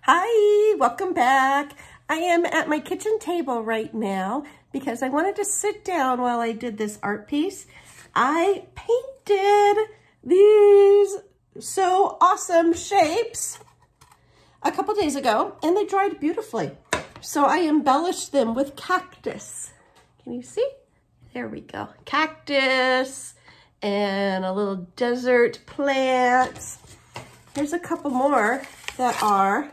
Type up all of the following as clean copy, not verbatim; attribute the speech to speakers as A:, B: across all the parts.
A: Hi, welcome back. I am at my kitchen table right now because I wanted to sit down while I did this art piece. I painted these so awesome shapes a couple days ago and they dried beautifully. So I embellished them with cactus. Can you see? There we go. Cactus and a little desert plant. Here's a couple more that are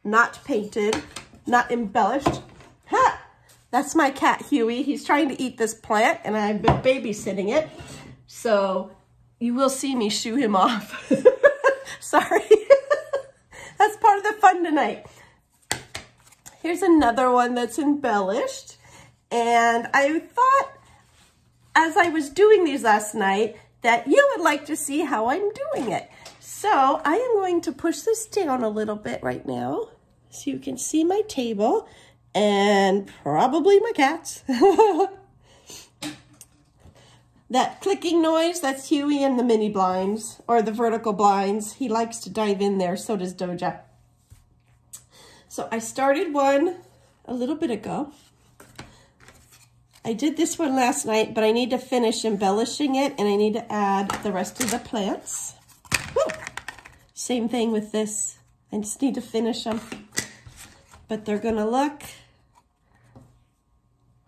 A: not painted, not embellished. Ha! That's my cat, Huey. He's trying to eat this plant, and I've been babysitting it. So you will see me shoo him off. Sorry. That's part of the fun tonight. Here's another one that's embellished. And I thought, as I was doing these last night, that you would like to see how I'm doing it. So I am going to push this down a little bit right now so you can see my table and probably my cats. That clicking noise, that's Huey and the mini blinds or the vertical blinds. He likes to dive in there, so does Doja. So I started one a little bit ago. I did this one last night, but I need to finish embellishing it and I need to add the rest of the plants. Woo! Same thing with this. I just need to finish them. But they're gonna look,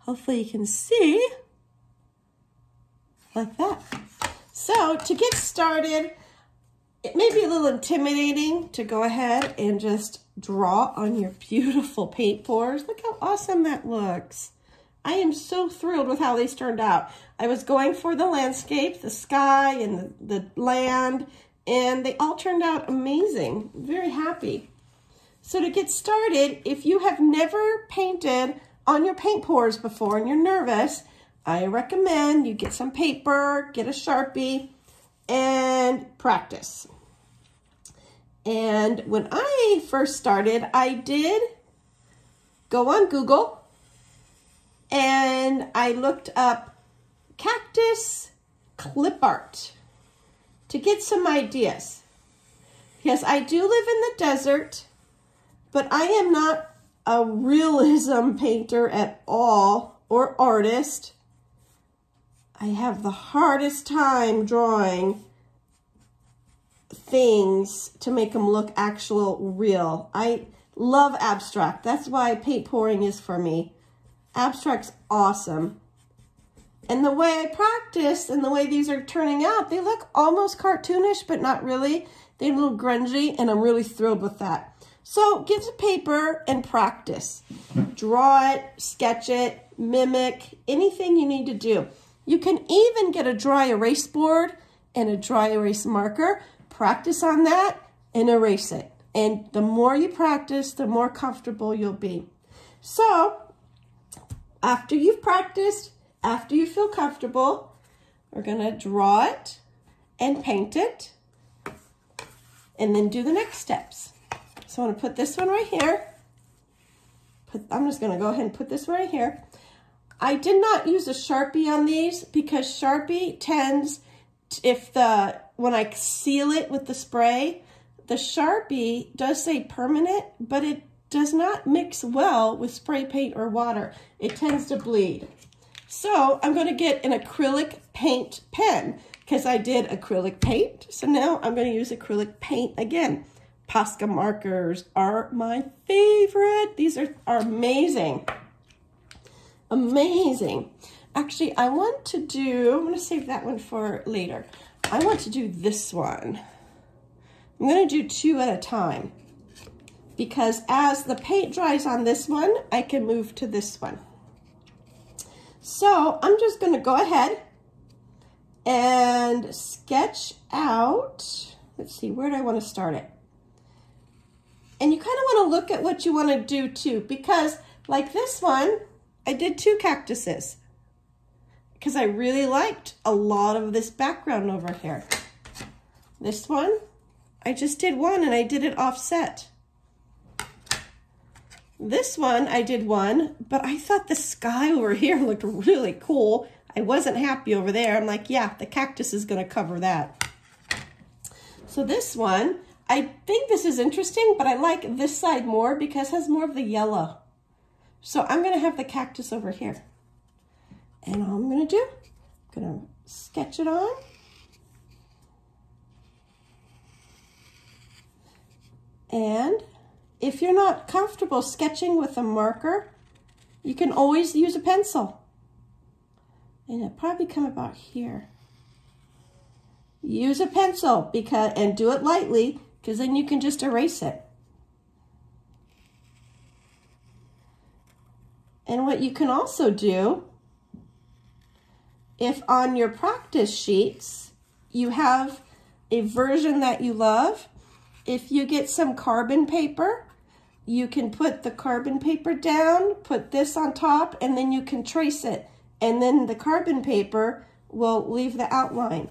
A: hopefully you can see, like that. So to get started, it may be a little intimidating to go ahead and just draw on your beautiful paint pours. Look how awesome that looks. I am so thrilled with how these turned out. I was going for the landscape, the sky and the land, and they all turned out amazing. Very happy. So to get started, if you have never painted on your paint pours before and you're nervous, I recommend you get some paper, get a Sharpie, and practice. And when I first started, I did go on Google and I looked up cactus clip art to get some ideas. Yes, I do live in the desert, but I am not a realism painter at all or artist. I have the hardest time drawing things to make them look actual real. I love abstract. That's why paint pouring is for me. Abstract's awesome. And the way I practice and the way these are turning out, they look almost cartoonish, but not really. They're a little grungy, and I'm really thrilled with that. So get a paper and practice. Draw it, sketch it, mimic, anything you need to do. You can even get a dry erase board and a dry erase marker. Practice on that and erase it. And the more you practice, the more comfortable you'll be. So after you've practiced, after you feel comfortable, we're gonna draw it and paint it and then do the next steps. So I'm gonna put this one right here. I'm just gonna go ahead and put this right here. I did not use a Sharpie on these because Sharpie tends, when I seal it with the spray, the Sharpie does say permanent, but it does not mix well with spray paint or water. It tends to bleed. So I'm going to get an acrylic paint pen because I did acrylic paint. So now I'm going to use acrylic paint again. Posca markers are my favorite. These are amazing. Amazing. Actually, I'm going to save that one for later. I want to do this one. I'm going to do two at a time because as the paint dries on this one, I can move to this one. So I'm just going to go ahead and sketch out, let's see, where do I want to start it? And you kind of want to look at what you want to do too, because like this one, I did two cactuses because I really liked a lot of this background over here. This one, I just did one and I did it offset. This one, I did one, but I thought the sky over here looked really cool. I wasn't happy over there. I'm like, yeah, the cactus is going to cover that. So this one, I think this is interesting, but I like this side more because it has more of the yellow. So I'm going to have the cactus over here. And all I'm going to do, I'm going to sketch it on. And if you're not comfortable sketching with a marker, you can always use a pencil. And it'll probably come about here. Use a pencil and do it lightly, because then you can just erase it. And what you can also do, if on your practice sheets you have a version that you love, if you get some carbon paper, you can put the carbon paper down, put this on top, and then you can trace it. And then the carbon paper will leave the outline.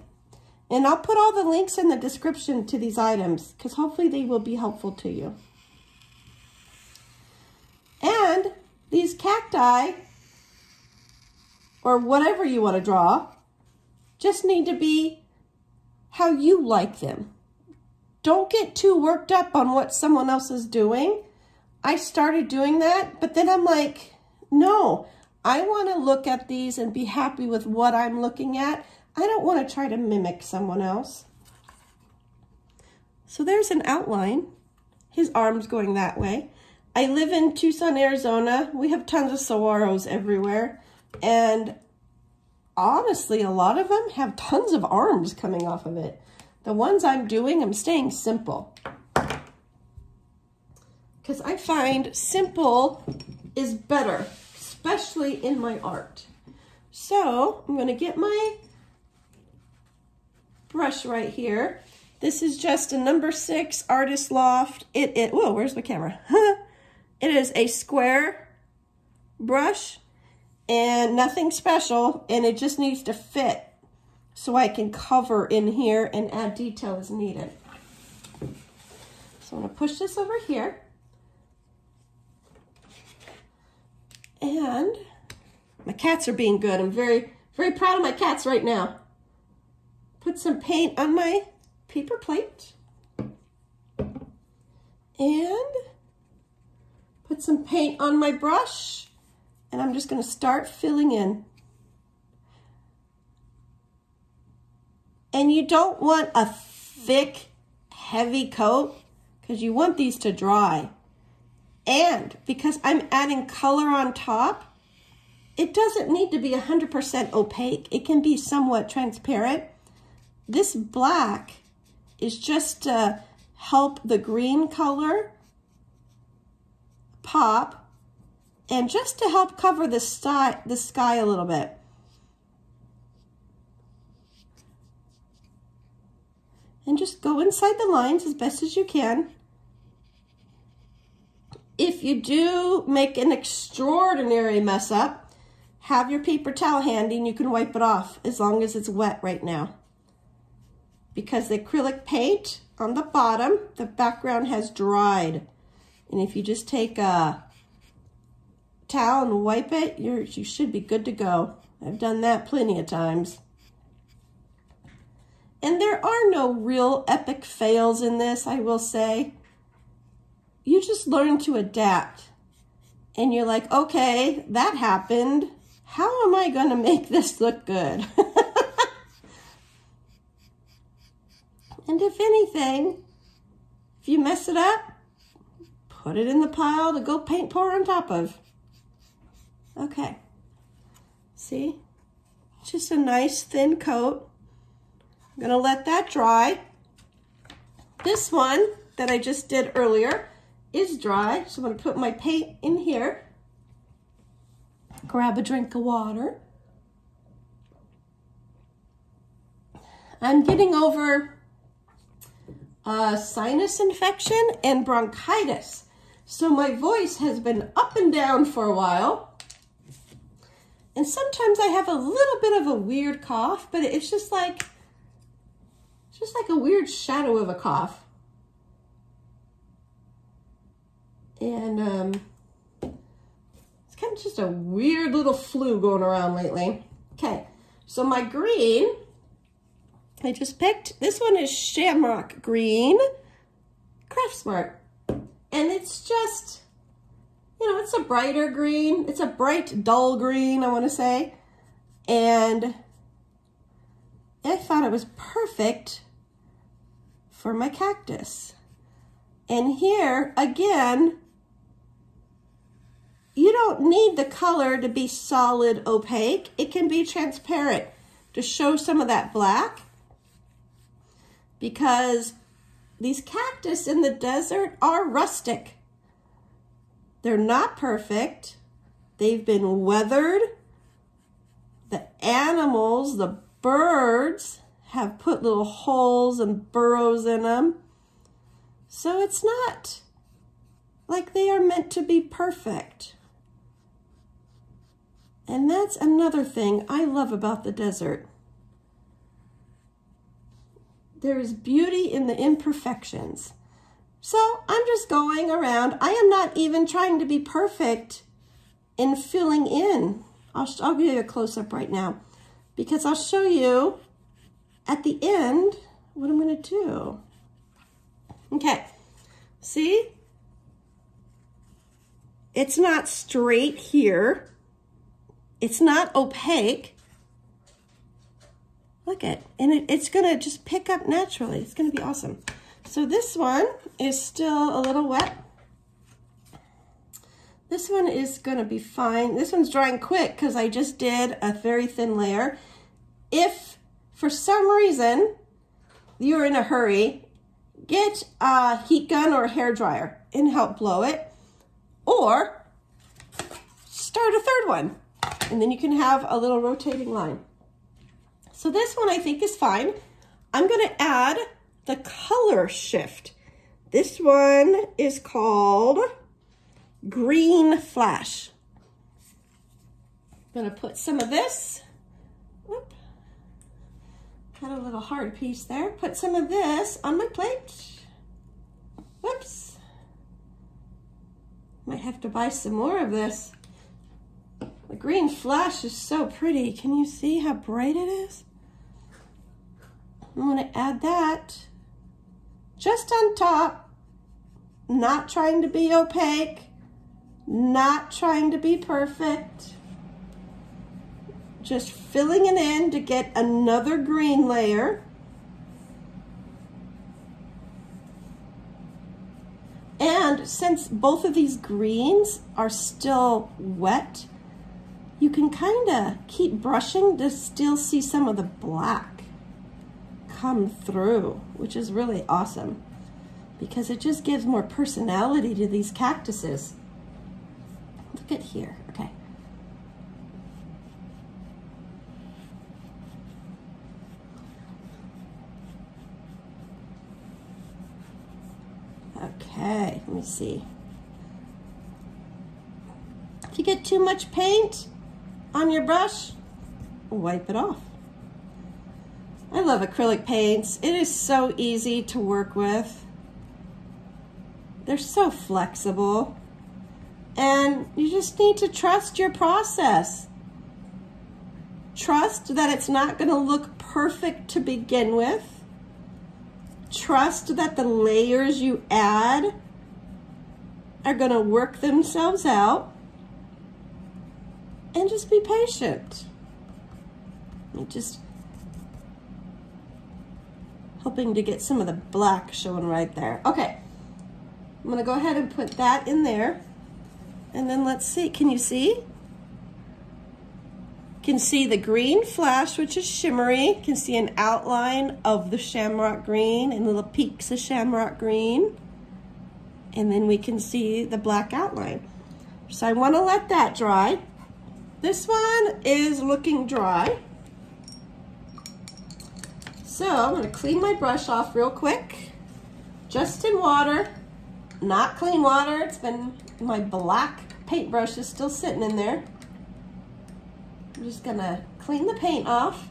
A: And I'll put all the links in the description to these items, because hopefully they will be helpful to you. And these cacti, or whatever you want to draw, just need to be how you like them. Don't get too worked up on what someone else is doing. I started doing that, but then I'm like, no, I want to look at these and be happy with what I'm looking at. I don't want to try to mimic someone else. So there's an outline. His arm's going that way. I live in Tucson, Arizona. We have tons of saguaros everywhere. And honestly, a lot of them have tons of arms coming off of it. The ones I'm doing, I'm staying simple. Because I find simple is better, especially in my art. So I'm going to get my brush right here. This is just a number 6 Artist Loft. Whoa, where's my camera? It is a square brush and nothing special, and it just needs to fit so I can cover in here and add detail as needed. So I'm going to push this over here. And my cats are being good. I'm very, very proud of my cats right now. Put some paint on my paper plate. And put some paint on my brush. And I'm just going to start filling in. And you don't want a thick, heavy coat because you want these to dry. And because I'm adding color on top, it doesn't need to be 100% opaque. It can be somewhat transparent. This black is just to help the green color pop and just to help cover the sky a little bit. And just go inside the lines as best as you can. If you do make an extraordinary mess up, have your paper towel handy and you can wipe it off as long as it's wet right now. Because the acrylic paint on the bottom, the background has dried. And if you just take a towel and wipe it, you should be good to go. I've done that plenty of times. And there are no real epic fails in this, I will say. You just learn to adapt. And you're like, okay, that happened. How am I going to make this look good? And if anything, if you mess it up, put it in the pile to go paint pour on top of. Okay. See? Just a nice thin coat. I'm going to let that dry. This one that I just did earlier is dry, so I'm going to put my paint in here. Grab a drink of water. I'm getting over sinus infection and bronchitis, so my voice has been up and down for a while. And sometimes I have a little bit of a weird cough, but it's just like a weird shadow of a cough. And it's kind of just a weird little flu going around lately. Okay, so my green, I just picked, this one is Shamrock Green. Craft Smart. And it's just, you know, it's a brighter green. It's a bright, dull green, I want to say. And I thought it was perfect for my cactus. And here, again, you don't need the color to be solid opaque. It can be transparent to show some of that black, because these cactus in the desert are rustic. They're not perfect. They've been weathered. The animals, the birds, have put little holes and burrows in them. So it's not like they are meant to be perfect. And that's another thing I love about the desert. There is beauty in the imperfections. So I'm just going around. I am not even trying to be perfect in filling in. I'll give you a close-up right now, because I'll show you at the end what I'm going to do. Okay, see? It's not straight here. It's not opaque. Look at, and it's gonna just pick up naturally. It's gonna be awesome. So this one is still a little wet. This one is gonna be fine. This one's drying quick because I just did a very thin layer. If for some reason you're in a hurry, get a heat gun or a hair dryer and help blow it, or start a third one, and then you can have a little rotating line. So this one I think is fine. I'm going to add the color shift. This one is called Green Flash. I'm going to put some of this. Whoop. Got a little hard piece there. Put some of this on my plate. Whoops. Might have to buy some more of this. The green flash is so pretty. Can you see how bright it is? I'm going to add that just on top, not trying to be opaque, not trying to be perfect, just filling it in to get another green layer. And since both of these greens are still wet, you can kind of keep brushing to still see some of the black come through, which is really awesome because it just gives more personality to these cactuses. Look at here, okay. Okay, let me see. If you get too much paint on your brush, wipe it off. I love acrylic paints. It is so easy to work with. They're so flexible. And you just need to trust your process. Trust that it's not going to look perfect to begin with. Trust that the layers you add are going to work themselves out. And just be patient. I'm just hoping to get some of the black showing right there. Okay, I'm going to go ahead and put that in there. And then let's see, can you see? You can see the green flash, which is shimmery. You can see an outline of the shamrock green and little peaks of shamrock green. And then we can see the black outline. So I want to let that dry. This one is looking dry. So I'm going to clean my brush off real quick. Just in water, not clean water. It's been, my black paintbrush is still sitting in there. I'm just going to clean the paint off.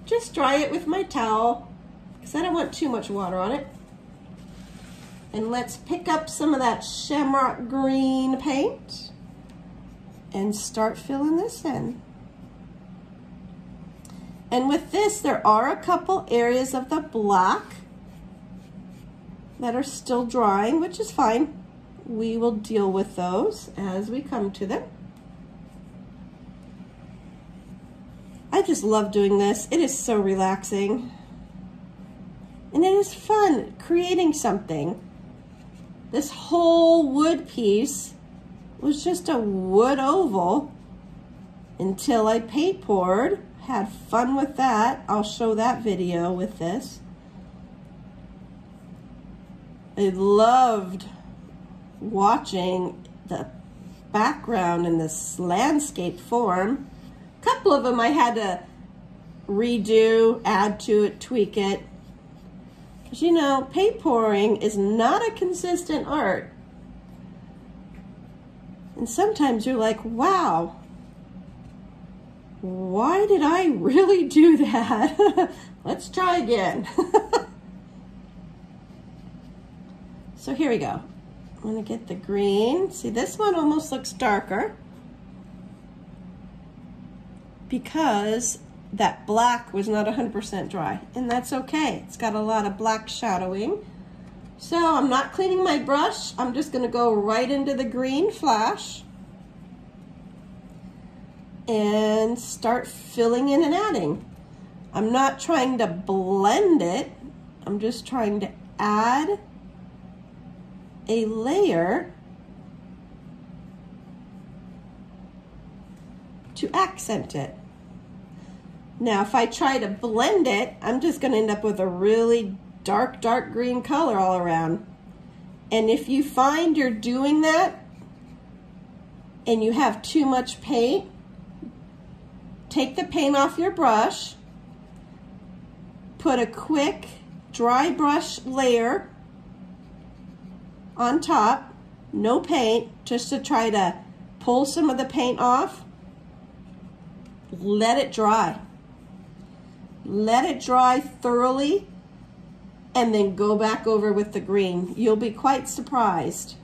A: Just dry it with my towel because I don't want too much water on it. And let's pick up some of that shamrock green paint and start filling this in. And with this, there are a couple areas of the black that are still drying, which is fine. We will deal with those as we come to them. I just love doing this. It is so relaxing. And it is fun creating something. This whole wood piece was just a wood oval until I paint poured. Had fun with that. I'll show that video with this. I loved watching the background in this landscape form. A couple of them I had to redo, add to it, tweak it. Because you know, paint pouring is not a consistent art. And sometimes you're like, wow, why did I really do that? Let's try again. So here we go. I'm gonna get the green. See, this one almost looks darker because that black was not 100% dry, and that's okay. It's got a lot of black shadowing. So I'm not cleaning my brush. I'm just gonna go right into the green flash and start filling in and adding. I'm not trying to blend it. I'm just trying to add a layer to accent it. Now, if I try to blend it, I'm just gonna end up with a really dark green color all around. And if you find you're doing that and you have too much paint, take the paint off your brush, put a quick dry brush layer on top, no paint, just to try to pull some of the paint off. Let it dry. Let it dry thoroughly, and then go back over with the green. You'll be quite surprised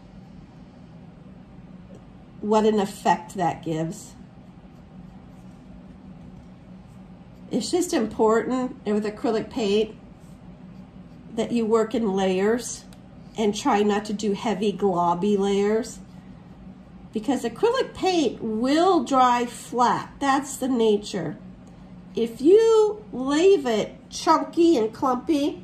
A: what an effect that gives. It's just important with acrylic paint that you work in layers and try not to do heavy globby layers, because acrylic paint will dry flat. That's the nature. If you leave it chunky and clumpy,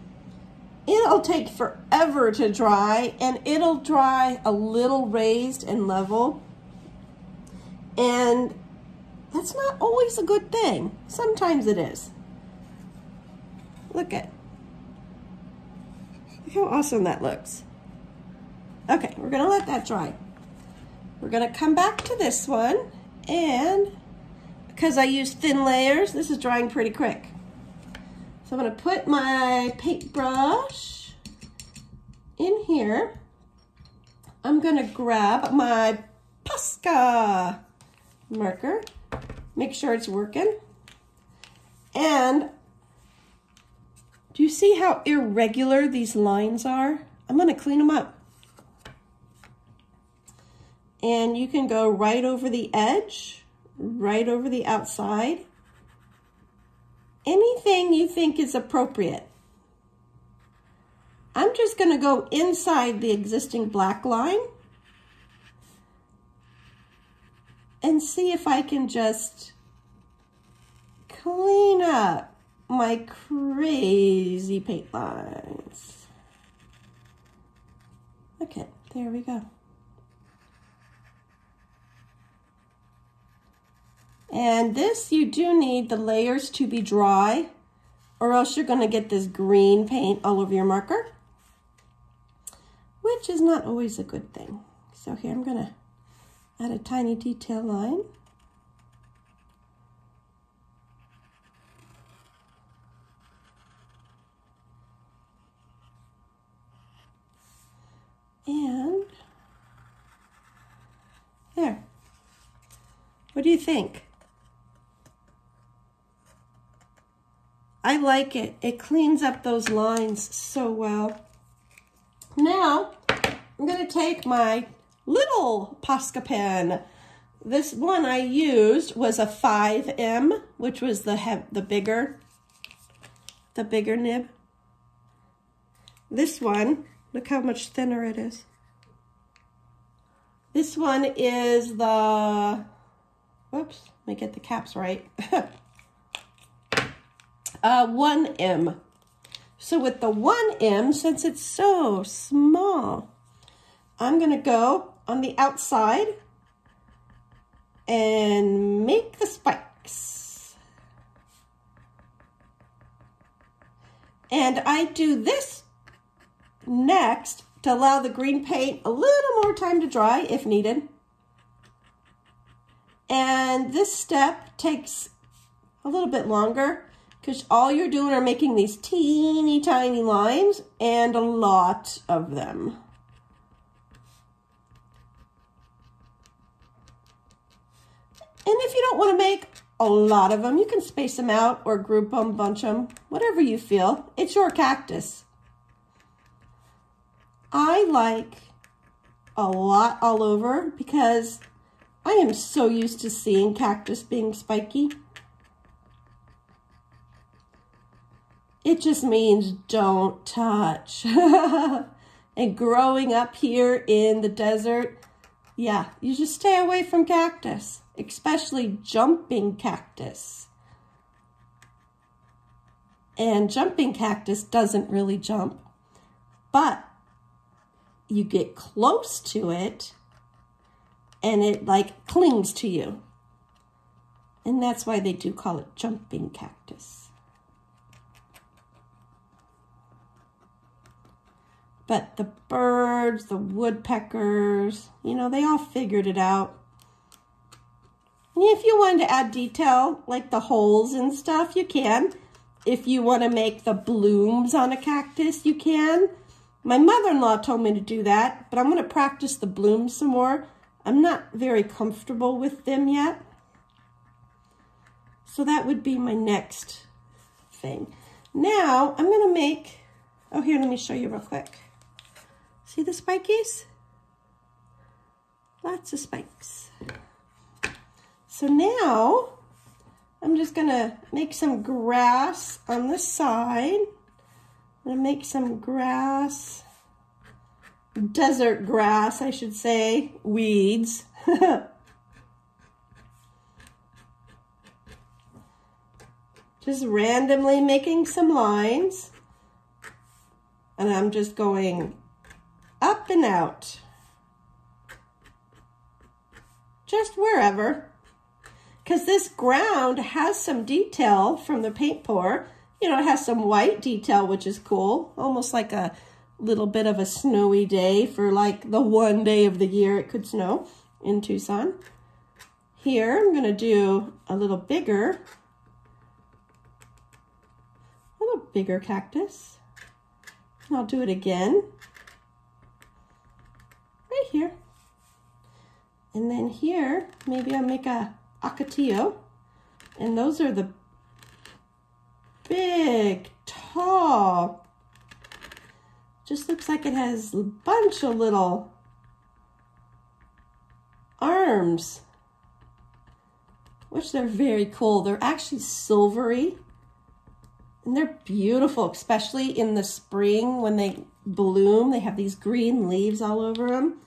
A: it'll take forever to dry, and it'll dry a little raised and level. And that's not always a good thing. Sometimes it is. Look how awesome that looks. Okay, we're gonna let that dry. We're gonna come back to this one, and because I use thin layers, this is drying pretty quick. So I'm gonna put my paintbrush in here. I'm gonna grab my Posca marker, make sure it's working. And do you see how irregular these lines are? I'm gonna clean them up. And you can go right over the edge, right over the outside. Anything you think is appropriate. I'm just gonna go inside the existing black line and see if I can just clean up my crazy paint lines. Okay, there we go. And this, you do need the layers to be dry, or else you're going to get this green paint all over your marker, which is not always a good thing. So here I'm going to add a tiny detail line. And there. What do you think? I like it. It cleans up those lines so well. Now, I'm going to take my little Posca pen, this one I used was a 5M, which was the bigger nib. This one, look how much thinner it is. This one is the, whoops, let me get the caps right. 1M. So with the 1M, since it's so small, I'm gonna go on the outside and make the spikes. And I do this next to allow the green paint a little more time to dry if needed. And this step takes a little bit longer because all you're doing are making these teeny tiny lines and a lot of them. And if you don't want to make a lot of them, you can space them out or group them, bunch them, whatever you feel. It's your cactus. I like a lot all over because I am so used to seeing cactus being spiky. It just means don't touch. And growing up here in the desert, yeah, you just stay away from cactus, especially jumping cactus. And jumping cactus doesn't really jump, but you get close to it and it like clings to you. And that's why they do call it jumping cactus. But the birds, the woodpeckers, you know, they all figured it out. And if you wanted to add detail, like the holes and stuff, you can. If you want to make the blooms on a cactus, you can. My mother-in-law told me to do that, but I'm going to practice the blooms some more. I'm not very comfortable with them yet. So that would be my next thing. Now, I'm going to make, oh, here, let me show you real quick. See the spikies? Lots of spikes. So now, I'm just gonna make some grass on the side. I'm gonna make some grass, desert grass, I should say, weeds. Just randomly making some lines. And I'm just going up and out, just wherever, because this ground has some detail from the paint pour. You know, it has some white detail, which is cool, almost like a little bit of a snowy day for like the one day of the year it could snow in Tucson. Here, I'm gonna do a little bigger cactus. And I'll do it again. Right here. And then here, maybe I'll make a ocotillo. And those are the big, tall, just looks like it has a bunch of little arms, which they're very cool. They're actually silvery, and they're beautiful, especially in the spring when they bloom. They have these green leaves all over them.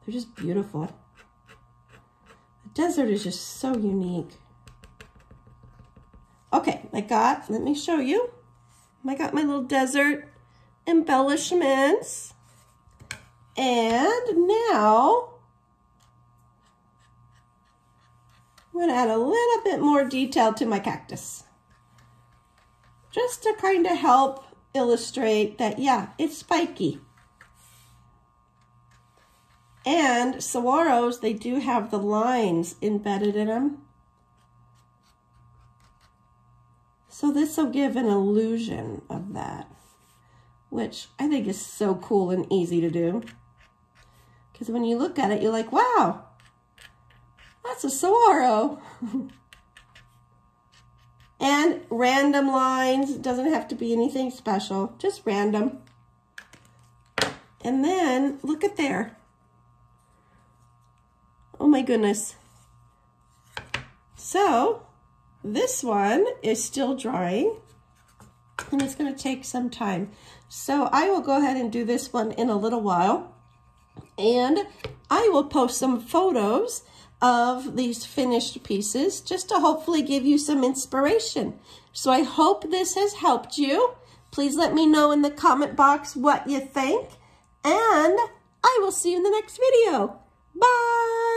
A: They're just beautiful. The desert is just so unique. Okay, let me show you. I got my little desert embellishments. And now, I'm gonna add a little bit more detail to my cactus. Just to kind of help illustrate that, yeah, it's spiky. And saguaros, they do have the lines embedded in them. So this will give an illusion of that, which I think is so cool and easy to do. Because when you look at it, you're like, wow, that's a saguaro. And random lines, it doesn't have to be anything special, just random. And then look at there. Oh my goodness. So this one is still drying, and it's going to take some time. So I will go ahead and do this one in a little while, and I will post some photos of these finished pieces just to hopefully give you some inspiration. So I hope this has helped you. Please let me know in the comment box what you think, and I will see you in the next video. Bye!